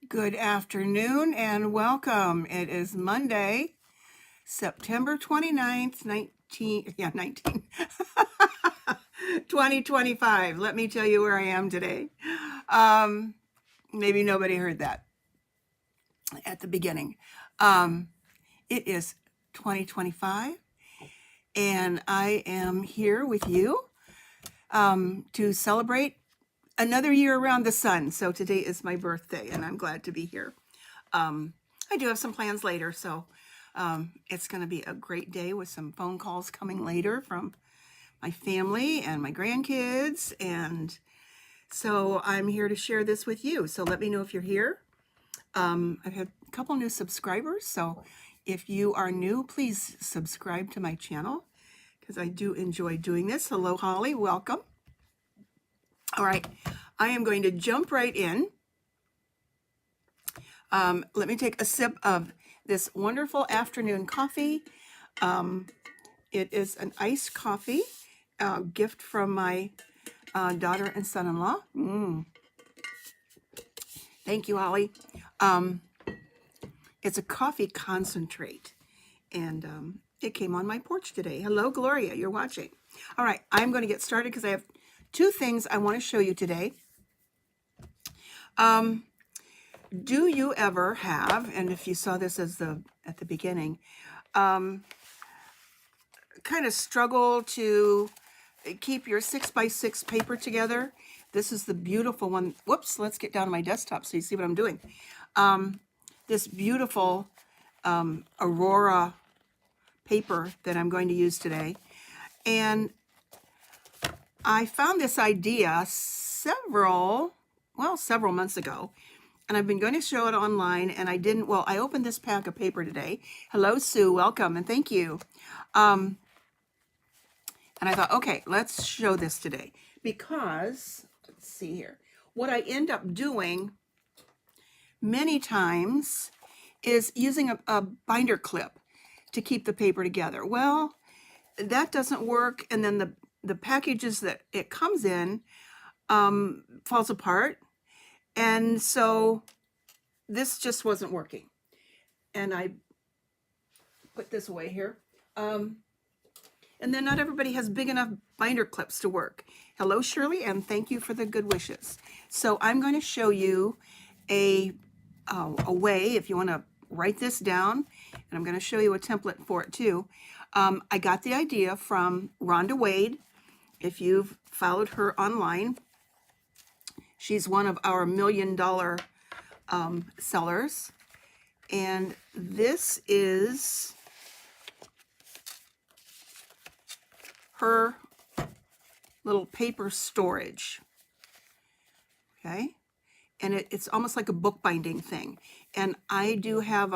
Good afternoon and welcome. It is Monday, September 29th, 2025. Let me tell you where I am today. Maybe nobody heard that at the beginning. It is 2025 and I am here with you to celebrate another year around the sun. So today is my birthday and I'm glad to be here. I do have some plans later, so it's going to be a great day with some phone calls coming later from my family and my grandkids. And so I'm here to share this with you. So let me know if you're here. I've had a couple new subscribers. So if you are new, please subscribe to my channel because I do enjoy doing this. Hello, Holly. Welcome. All right. I am going to jump right in. Let me take a sip of this wonderful afternoon coffee. It is an iced coffee, gift from my daughter and son-in-law. Thank you, Holly. It's a coffee concentrate, and it came on my porch today. Hello, Gloria, you're watching. All right, I'm going to get started because I have two things I want to show you today. Do you ever have, and if you saw this at the beginning, kind of struggle to keep your 6x6 paper together? This is the beautiful one. Whoops, let's get down to my desktop so you see what I'm doing. This beautiful Aurora paper that I'm going to use today. And I found this idea several months ago. And I've been going to show it online, and I opened this pack of paper today. Hello, Sue, welcome, and thank you. And I thought, okay, let's show this today. Because, let's see here, what I end up doing many times is using a binder clip to keep the paper together. Well, that doesn't work, and then the packages that it comes in falls apart. And so this just wasn't working. And I put this away here. And then not everybody has big enough binder clips to work. Hello, Shirley, and thank you for the good wishes. So I'm going to show you a way, if you want to write this down, and I'm going to show you a template for it too. I got the idea from Rhonda Wade. If you've followed her online, she's one of our $1 million sellers. And this is her little paper storage. Okay. And it's almost like a bookbinding thing. And I do have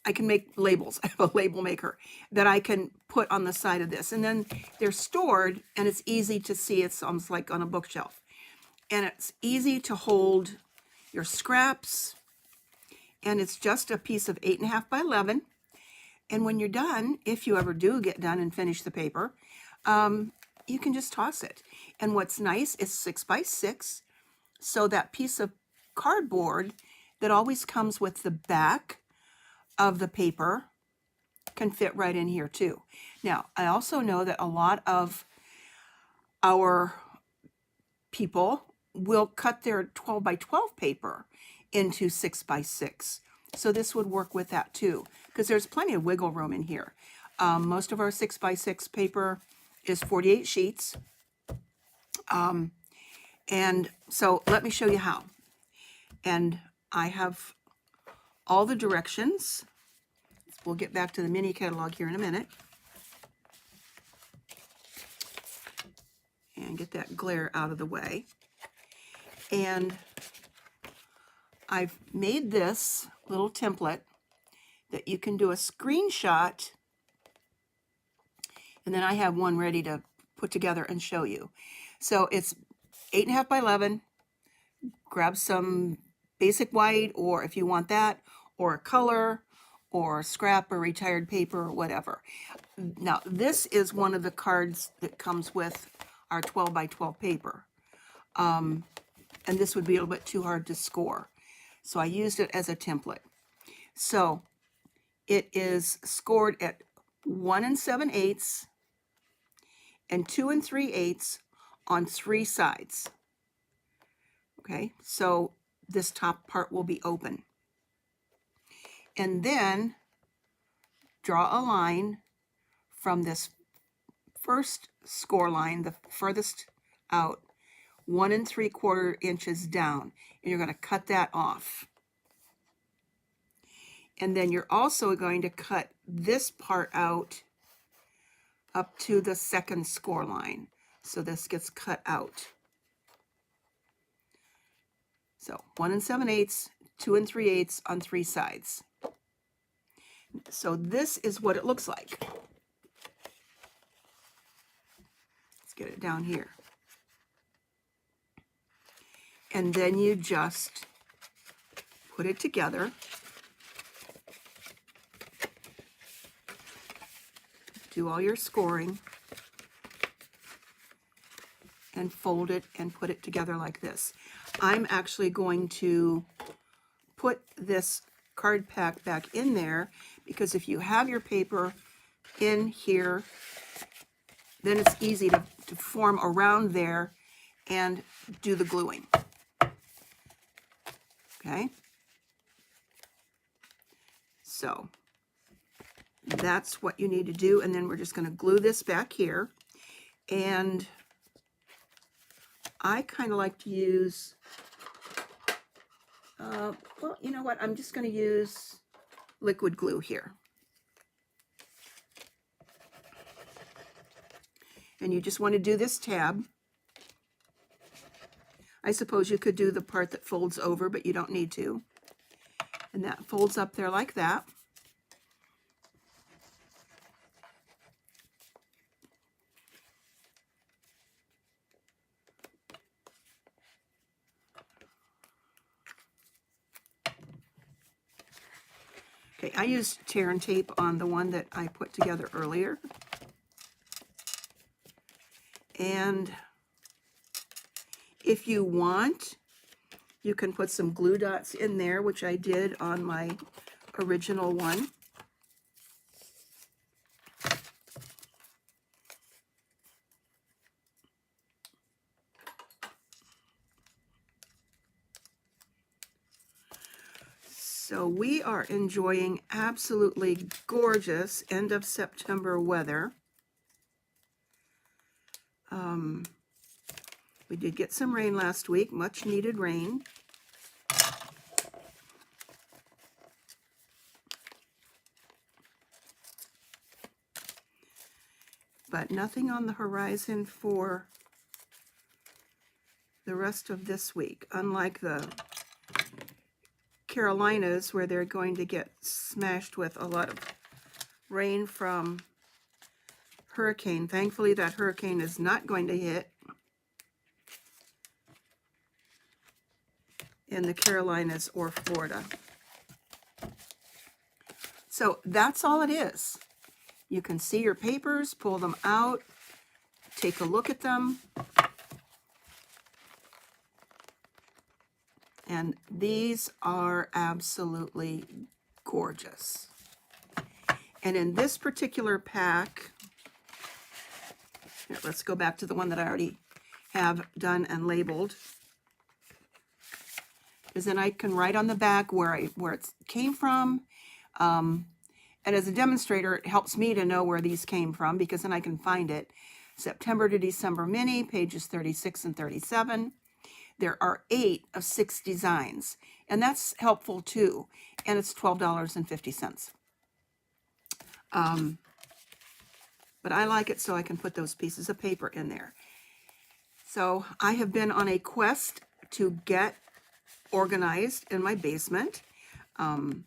I can make labels. I have a label maker that I can put on the side of this. And then they're stored and it's easy to see. It's almost like on a bookshelf. And it's easy to hold your scraps. And it's just a piece of 8.5 by 11. And when you're done, if you ever do get done and finish the paper, you can just toss it. And what's nice is 6x6. So that piece of cardboard that always comes with the back of the paper can fit right in here too. Now, I also know that a lot of our people will cut their 12 by 12 paper into 6x6. So this would work with that too, because there's plenty of wiggle room in here. Most of our 6x6 paper is 48 sheets. And so let me show you how. And I have all the directions. We'll get back to the mini catalog here in a minute. And get that glare out of the way. And I've made this little template that you can do a screenshot. And then I have one ready to put together and show you. So it's 8.5 by 11. Grab some basic white, or if you want that, or a color, or scrap or retired paper or whatever. Now, this is one of the cards that comes with our 12 by 12 paper. And this would be a little bit too hard to score. So I used it as a template. So it is scored at 1 7/8 and 2 3/8 on 3 sides. Okay, so this top part will be open. And then draw a line from this first score line, the furthest out, 1 3/4 inches down, and you're going to cut that off. And then you're also going to cut this part out up to the second score line. So this gets cut out. So 1 7/8, 2 3/8 on 3 sides. So this is what it looks like. Let's get it down here. And then you just put it together. Do all your scoring. And fold it and put it together like this. I'm actually going to put this card pack back in there because if you have your paper in here, then it's easy to form around there and do the gluing. Okay? So that's what you need to do, and then we're just going to glue this back here. And I kind of like to use, well, you know what? I'm just going to use liquid glue here. And you just want to do this tab. I suppose you could do the part that folds over, but you don't need to. And that folds up there like that. Okay, I used tear and tape on the one that I put together earlier. And if you want, you can put some glue dots in there, which I did on my original one. So we are enjoying absolutely gorgeous end of September weather. We did get some rain last week, much needed rain. But nothing on the horizon for the rest of this week, unlike the Carolinas where they're going to get smashed with a lot of rain from hurricane. Thankfully, that hurricane is not going to hit in the Carolinas or Florida. So that's all it is. You can see your papers, pull them out, take a look at them. And these are absolutely gorgeous. And in this particular pack, here, let's go back to the one that I already have done and labeled. Because then I can write on the back where it came from. And as a demonstrator, it helps me to know where these came from because then I can find it. September to December mini, pages 36 and 37. There are 8 of 6 designs, and that's helpful too. And it's $12.50. But I like it so I can put those pieces of paper in there. So I have been on a quest to get organized in my basement. Had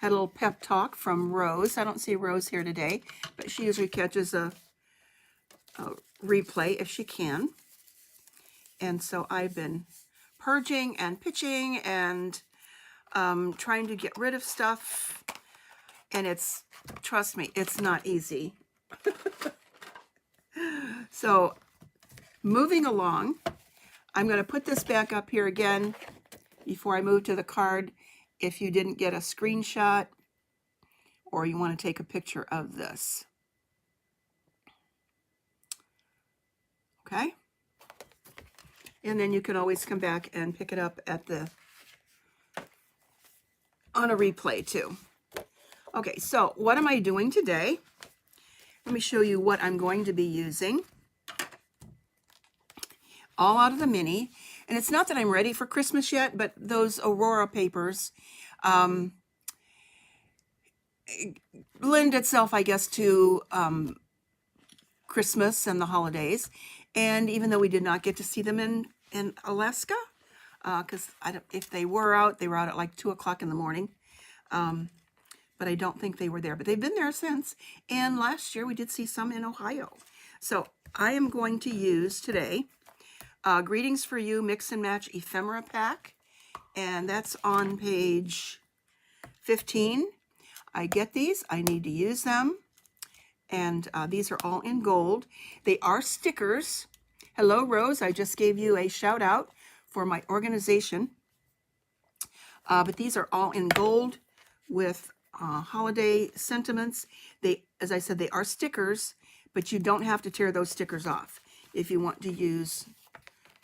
a little pep talk from Rose. I don't see Rose here today, but she usually catches a replay if she can. And so I've been purging and pitching and trying to get rid of stuff. And it's, trust me, it's not easy. So moving along, I'm going to put this back up here again before I move to the card. If you didn't get a screenshot or you want to take a picture of this. Okay? And then you can always come back and pick it up at on a replay too. Okay, so what am I doing today? Let me show you what I'm going to be using. All out of the mini. And it's not that I'm ready for Christmas yet, but those Aurora papers lend itself, I guess, to Christmas and the holidays. And even though we did not get to see them in Alaska, because if they were out at like 2 o'clock in the morning. But I don't think they were there. But they've been there since. And last year we did see some in Ohio. So I am going to use today Greetings for You Mix and Match Ephemera Pack. And that's on page 15. I get these. I need to use them. And these are all in gold. They are stickers. Hello, Rose. I just gave you a shout out for my organization. But these are all in gold with holiday sentiments. They, as I said, they are stickers, but you don't have to tear those stickers off if you want to use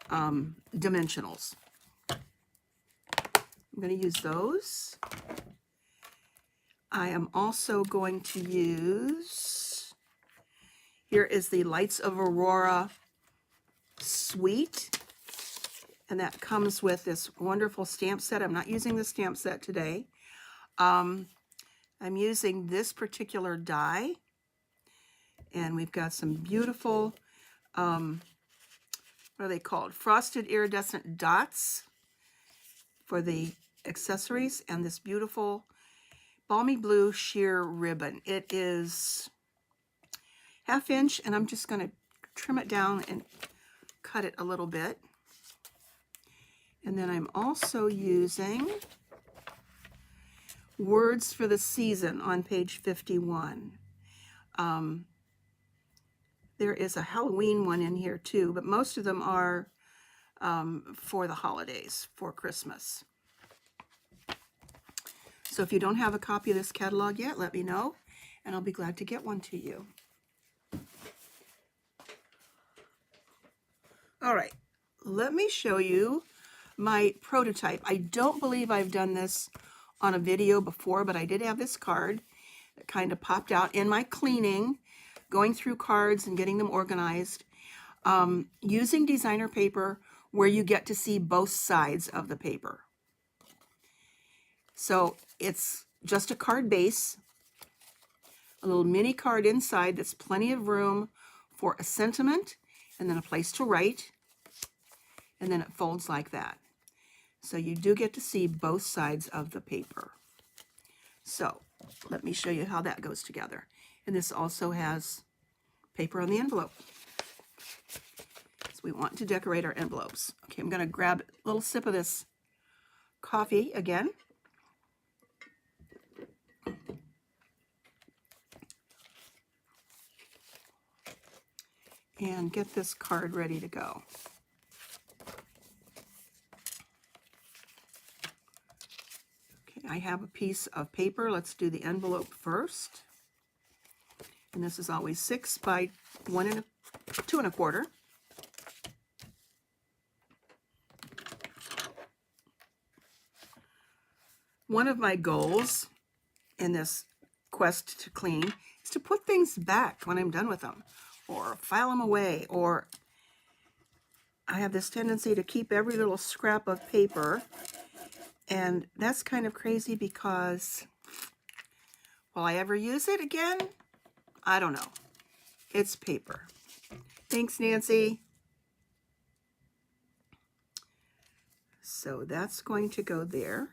dimensionals. I'm going to use those. I am also going to use, here is the Lights of Aurora Suite, and that comes with this wonderful stamp set. I'm not using the stamp set today. I'm using this particular die, and we've got some beautiful, what are they called? Frosted iridescent dots for the accessories, and this beautiful balmy blue sheer ribbon. It is 1/2 inch, and I'm just going to trim it down and cut it a little bit. And then I'm also using Words for the Season on page 51. There is a Halloween one in here too, but most of them are for the holidays, for Christmas. So if you don't have a copy of this catalog yet, let me know, and I'll be glad to get one to you. All right, let me show you my prototype. I don't believe I've done this on a video before, but I did have this card that kind of popped out in my cleaning, going through cards and getting them organized, using designer paper where you get to see both sides of the paper. So it's just a card base, a little mini card inside that's plenty of room for a sentiment and then a place to write, and then it folds like that. So you do get to see both sides of the paper. So let me show you how that goes together. And this also has paper on the envelope. So we want to decorate our envelopes. Okay, I'm going to grab a little sip of this coffee again. And get this card ready to go. Okay, I have a piece of paper. Let's do the envelope first. And this is always 6 by 2 1/4. One of my goals in this quest to clean is to put things back when I'm done with them, or file them away, or I have this tendency to keep every little scrap of paper, and that's kind of crazy because will I ever use it again? I don't know. It's paper. Thanks, Nancy. So that's going to go there.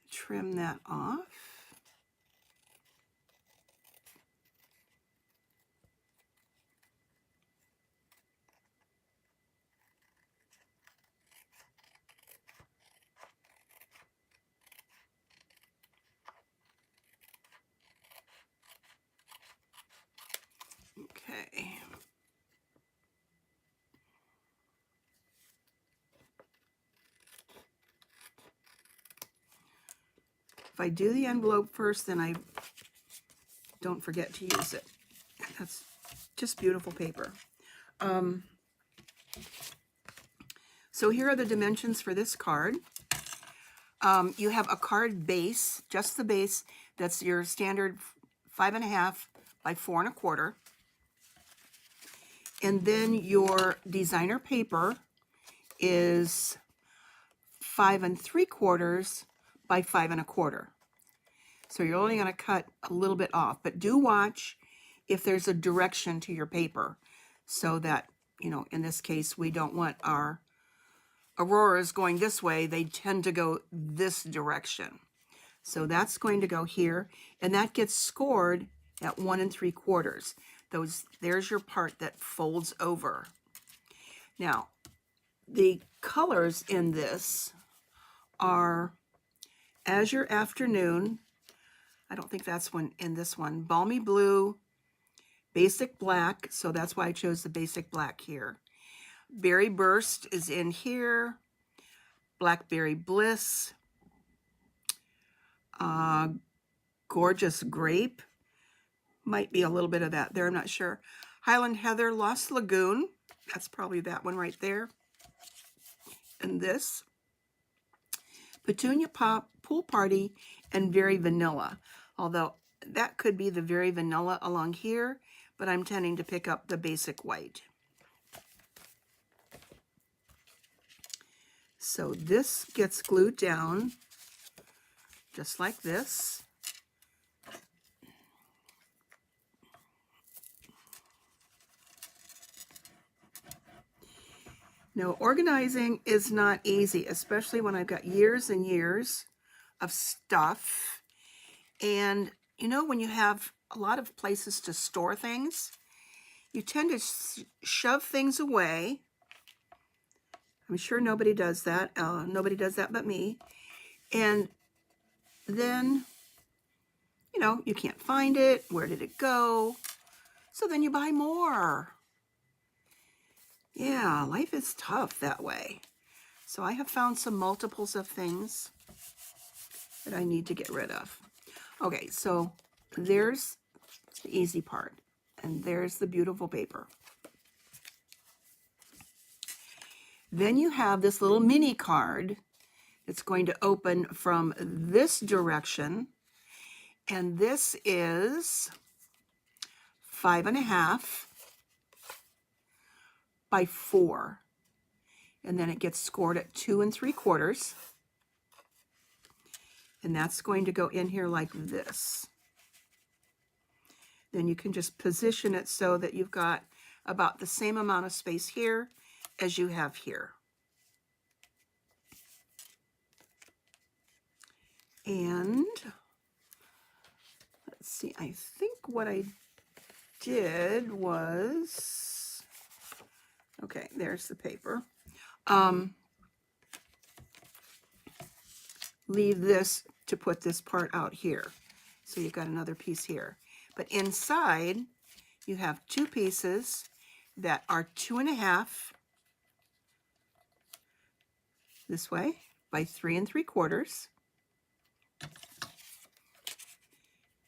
Trim that off. If I do the envelope first, then I don't forget to use it. That's just beautiful paper. So here are the dimensions for this card. You have a card base, just the base. That's your standard 5.5 by 4 1/4. And then your designer paper is 5 3/4 by 5 1/4. So you're only going to cut a little bit off, but do watch if there's a direction to your paper, so that, you know, in this case, we don't want our auroras going this way. They tend to go this direction. So that's going to go here, and that gets scored at 1 3/4. There's your part that folds over. Now, the colors in this are Azure Afternoon. I don't think that's one in this one. Balmy Blue, Basic Black. So that's why I chose the Basic Black here. Berry Burst is in here. Blackberry Bliss. Gorgeous Grape. Might be a little bit of that there, I'm not sure. Highland Heather, Lost Lagoon. That's probably that one right there. And this. Petunia Pop, Pool Party, and Very Vanilla. Although that could be the Very Vanilla along here, but I'm tending to pick up the Basic White. So this gets glued down just like this. Now, organizing is not easy, especially when I've got years and years of stuff. And, you know, when you have a lot of places to store things, you tend to shove things away. I'm sure nobody does that. Nobody does that but me. And then, you know, you can't find it. Where did it go? So then you buy more. Yeah, life is tough that way. So I have found some multiples of things that I need to get rid of. Okay, so there's the easy part, and there's the beautiful paper. Then you have this little mini card that's going to open from this direction, and this is 5.5 by 4, and then it gets scored at 2 3/4, and that's going to go in here like this. Then you can just position it so that you've got about the same amount of space here as you have here. And let's see, I think what I did was, okay, there's the paper. Leave this to put this part out here. So you've got another piece here. But inside, you have 2 pieces that are 2.5 this way by 3 3/4.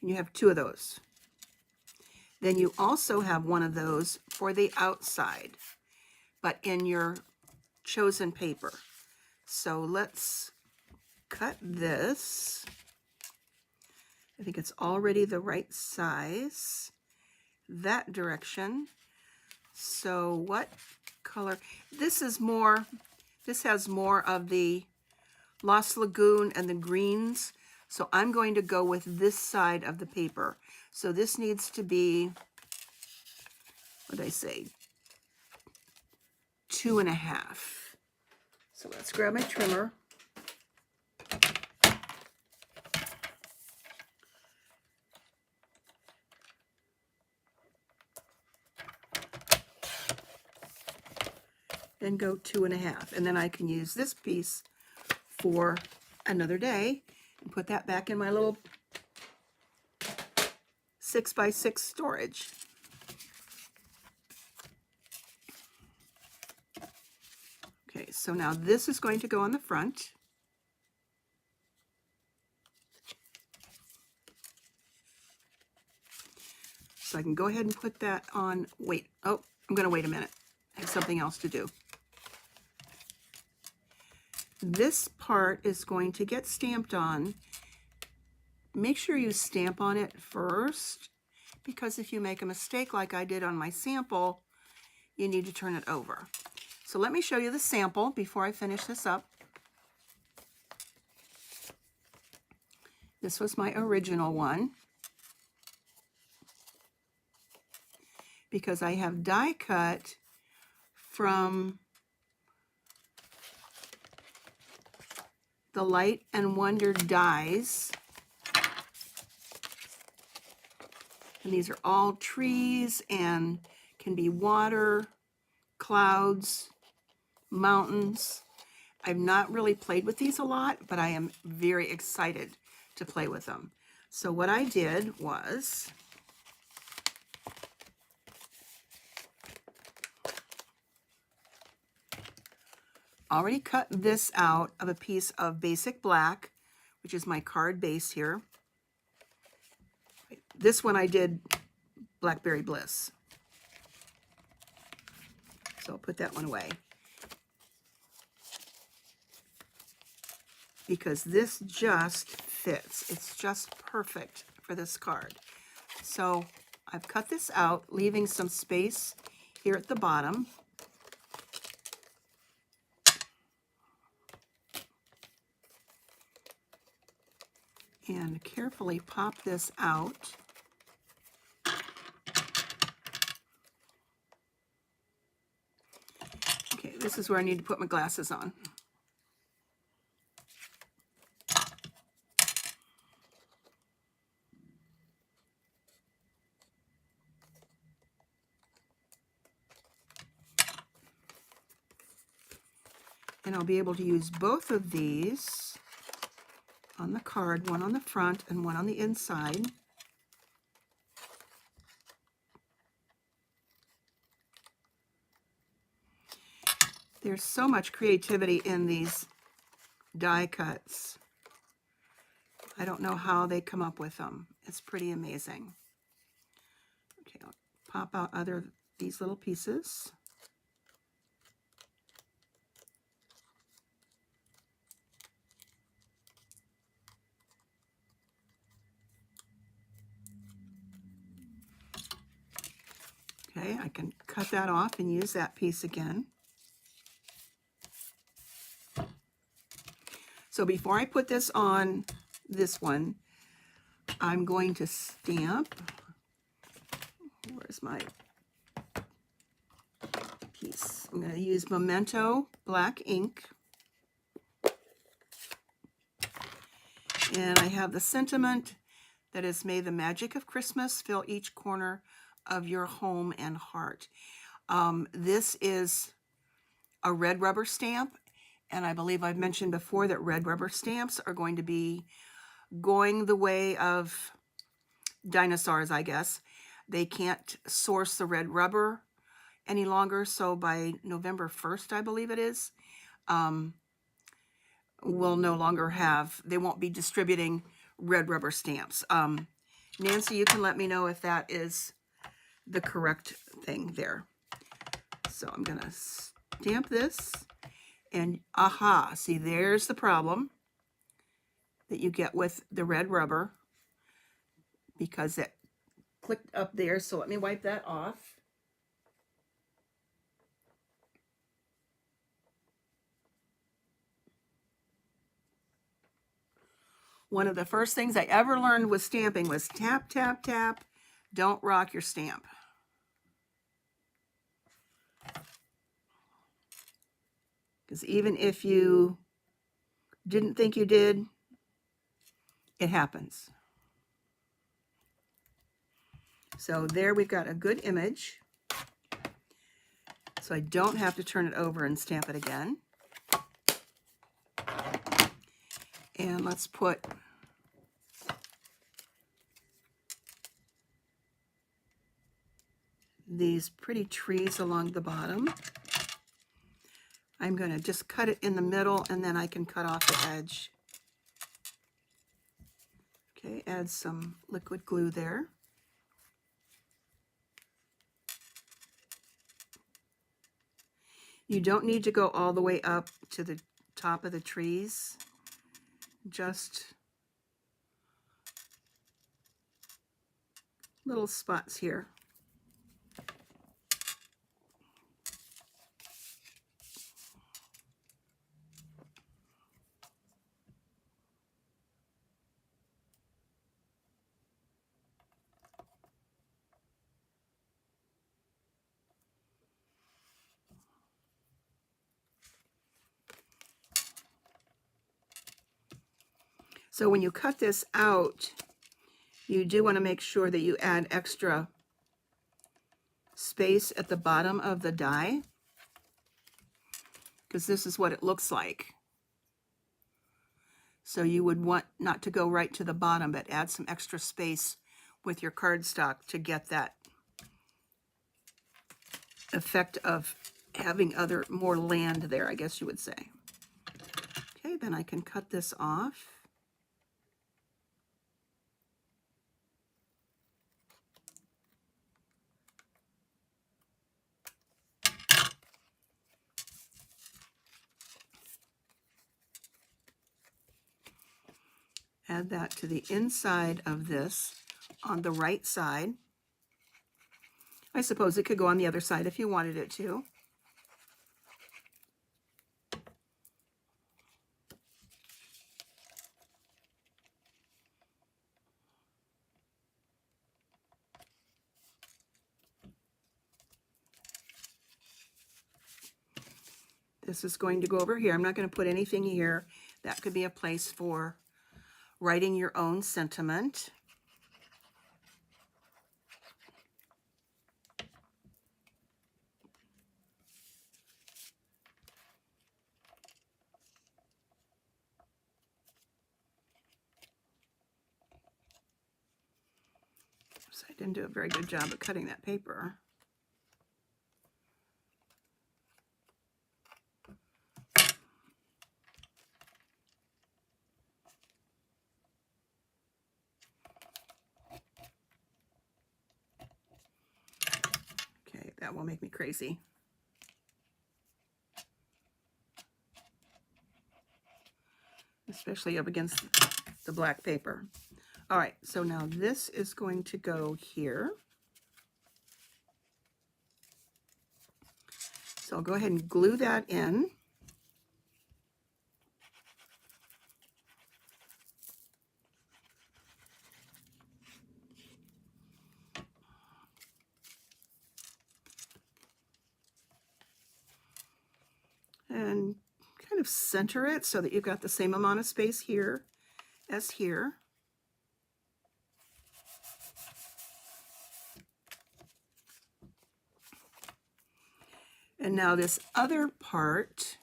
And you have 2 of those. Then you also have one of those for the outside, but in your chosen paper. So let's cut this. I think it's already the right size. That direction. So what color? This is more, this has more of the Lost Lagoon and the greens. So I'm going to go with this side of the paper. So this needs to be, what did I say? 2.5. So let's grab my trimmer. And go 2.5. And then I can use this piece for another day and put that back in my little 6x6 storage. Okay, so now this is going to go on the front. So I can go ahead and put that on. Wait, oh, I'm going to wait a minute. I have something else to do. This part is going to get stamped on. Make sure you stamp on it first, because if you make a mistake like I did on my sample, you need to turn it over. So let me show you the sample before I finish this up. This was my original one, because I have die cut from the Light and Wonder dies. And these are all trees and can be water, clouds, mountains. I've not really played with these a lot, but I am very excited to play with them. So what I did was already cut this out of a piece of basic black, which is my card base here. This one I did Blackberry Bliss. So I'll put that one away, because this just fits. It's just perfect for this card. So I've cut this out, leaving some space here at the bottom. And carefully pop this out. Okay, this is where I need to put my glasses on. And I'll be able to use both of these on the card, one on the front and one on the inside. There's so much creativity in these die cuts. I don't know how they come up with them. It's pretty amazing. Okay, I'll pop out these little pieces. Okay, I can cut that off and use that piece again. So before I put this on this one, I'm going to stamp. Where's my piece? I'm going to use Memento black ink. And I have the sentiment that is, may the magic of Christmas fill each corner of your home and heart. This is a red rubber stamp, and I believe I've mentioned before that red rubber stamps are going to be going the way of dinosaurs, I guess. They can't source the red rubber any longer, so by November 1st, I believe it is, we'll no longer have, they won't be distributing red rubber stamps. Nancy, you can let me know if that is the correct thing there. So I'm going to stamp this, and aha, see, there's the problem that you get with the red rubber, because it clicked up there. So let me wipe that off. One of the first things I ever learned with stamping was tap, tap, tap. Don't rock your stamp. Because even if you didn't think you did, it happens. So there we've got a good image. So I don't have to turn it over and stamp it again. And let's put these pretty trees along the bottom. I'm going to just cut it in the middle, and then I can cut off the edge. Okay, add some liquid glue there. You don't need to go all the way up to the top of the trees, just little spots here. So when you cut this out, you do want to make sure that you add extra space at the bottom of the die, because this is what it looks like. So you would want not to go right to the bottom, but add some extra space with your cardstock to get that effect of having more land there, I guess you would say. Okay, then I can cut this off. Add that to the inside of this on the right side. I suppose it could go on the other side if you wanted it to. This is going to go over here. I'm not going to put anything here. That could be a place for writing your own sentiment. So I didn't do a very good job of cutting that paper. Okay, that will make me crazy. Especially up against the black paper. All right, so now this is going to go here. So I'll go ahead and glue that in. And kind of center it so that you've got the same amount of space here as here. And now this other part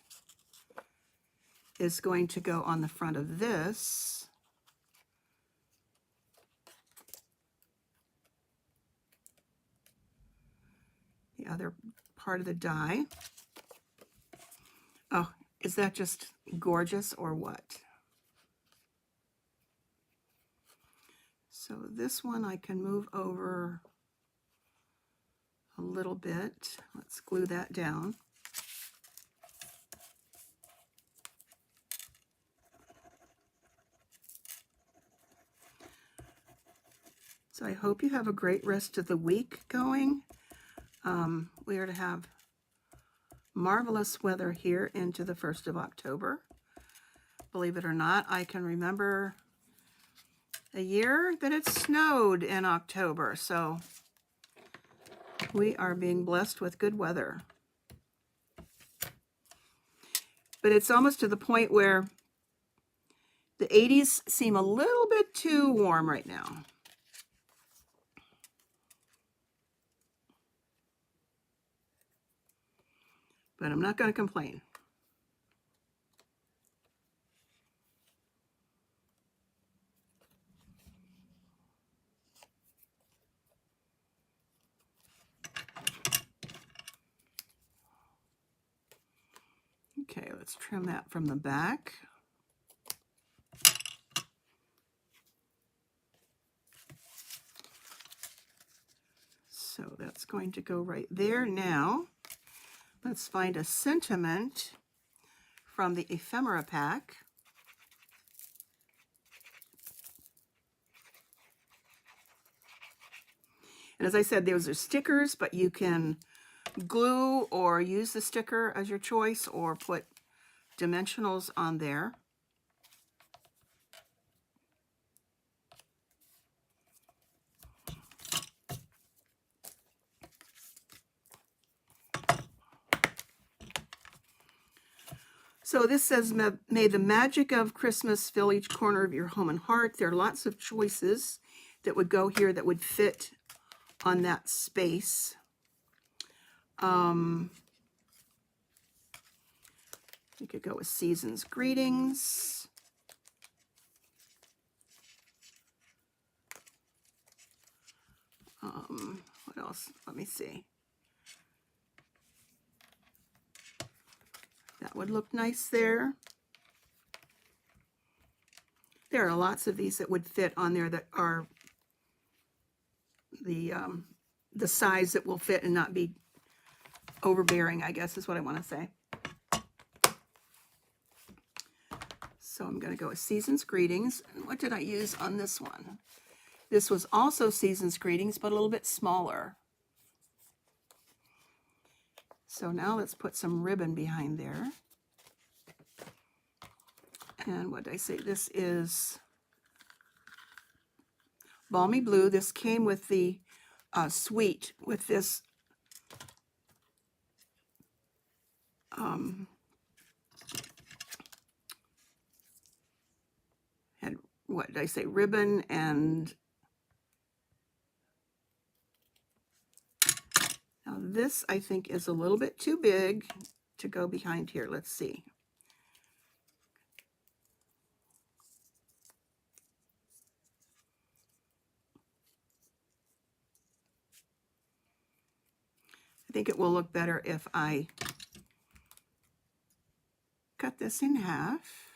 is going to go on the front of this. The other part of the die. Oh, is that just gorgeous or what? So this one I can move over a little bit. Let's glue that down. So I hope you have a great rest of the week going. We are to have marvelous weather here into the 1st of October. Believe it or not, I can remember a year that it snowed in October. So we are being blessed with good weather. But it's almost to the point where the 80s seem a little bit too warm right now. But I'm not going to complain. Okay, let's trim that from the back. So that's going to go right there. Now, Let's find a sentiment from the ephemera pack. And as I said, those are stickers, but you can glue or use the sticker as your choice, or put dimensionals on there. So this says, may the magic of Christmas fill each corner of your home and heart. There are lots of choices that would go here that would fit on that space. You could go with season's greetings. What else? Let me see. That would look nice there. There are lots of these that would fit on there that are the size that will fit and not be overbearing, I guess is what I want to say. So I'm going to go with Season's Greetings. And what did I use on this one? This was also Season's Greetings, but a little bit smaller. So now let's put some ribbon behind there. And what did I say? This is Balmy Blue. This came with the suite with this had, what did I say, ribbon, and now this I think is a little bit too big to go behind here. Let's see. I think it will look better if I cut this in half.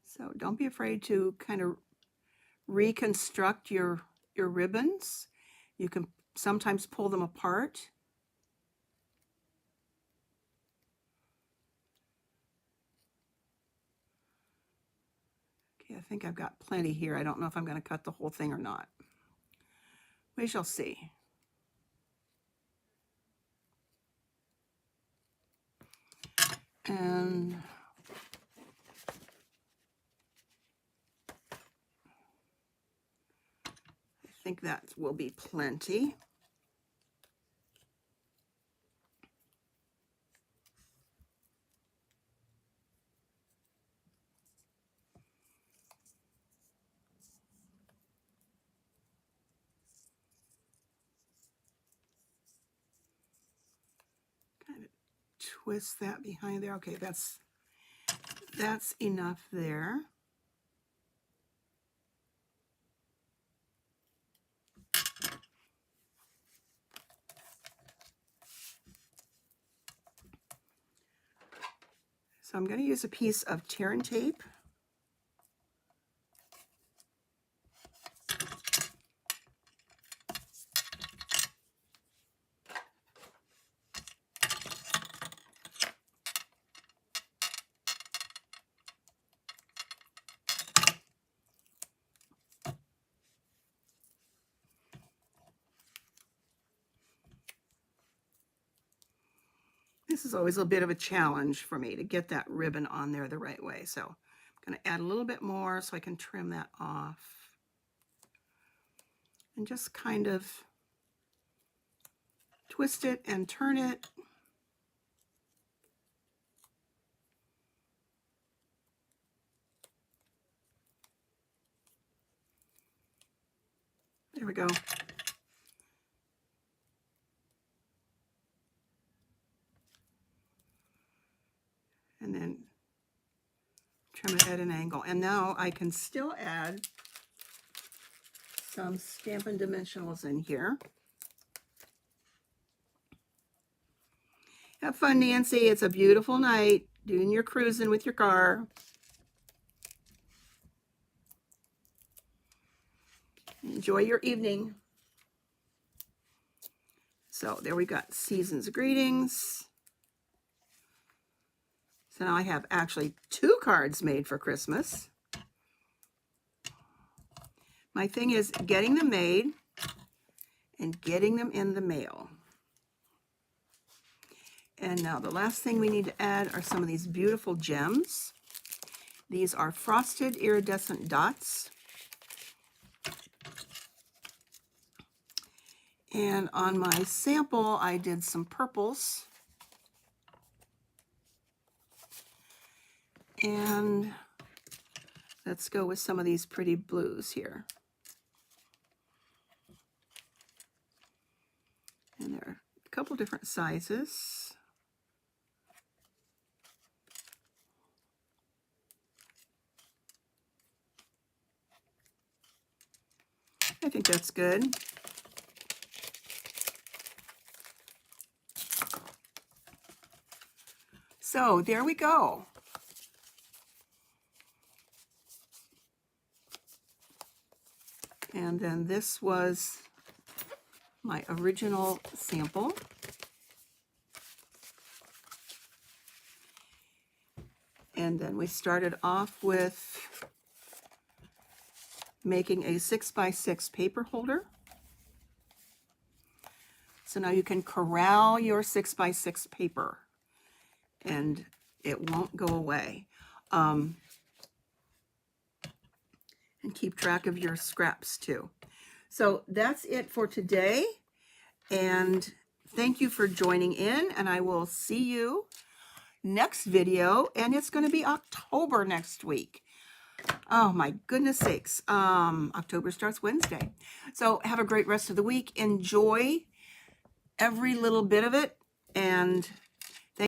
So don't be afraid to kind of reconstruct your ribbons. You can sometimes pull them apart. Okay, I think I've got plenty here. I don't know if I'm going to cut the whole thing or not. We shall see. And I think that will be plenty. Kind of twist that behind there. Okay, that's enough there. So I'm going to use a piece of tear and tape. This is always a bit of a challenge for me to get that ribbon on there the right way. So I'm going to add a little bit more so I can trim that off. And just kind of twist it and turn it. There we go. And then trim it at an angle. And now I can still add some Stampin' Dimensionals in here. Have fun, Nancy. It's a beautiful night doing your cruising with your car. Enjoy your evening. So there we got Season's Greetings. So now I have actually 2 cards made for Christmas. My thing is getting them made and getting them in the mail. And now the last thing we need to add are some of these beautiful gems. These are frosted iridescent dots. And on my sample, I did some purples. And let's go with some of these pretty blues here. And there are a couple different sizes. I think that's good. So there we go. And then this was my original sample. And then we started off with making a 6x6 paper holder. So now you can corral your 6x6 paper and it won't go away. And keep track of your scraps too. So that's it for today. And thank you for joining in, and I will see you next video, and it's going to be October next week. Oh my goodness sakes. October starts Wednesday. So have a great rest of the week. Enjoy every little bit of it, and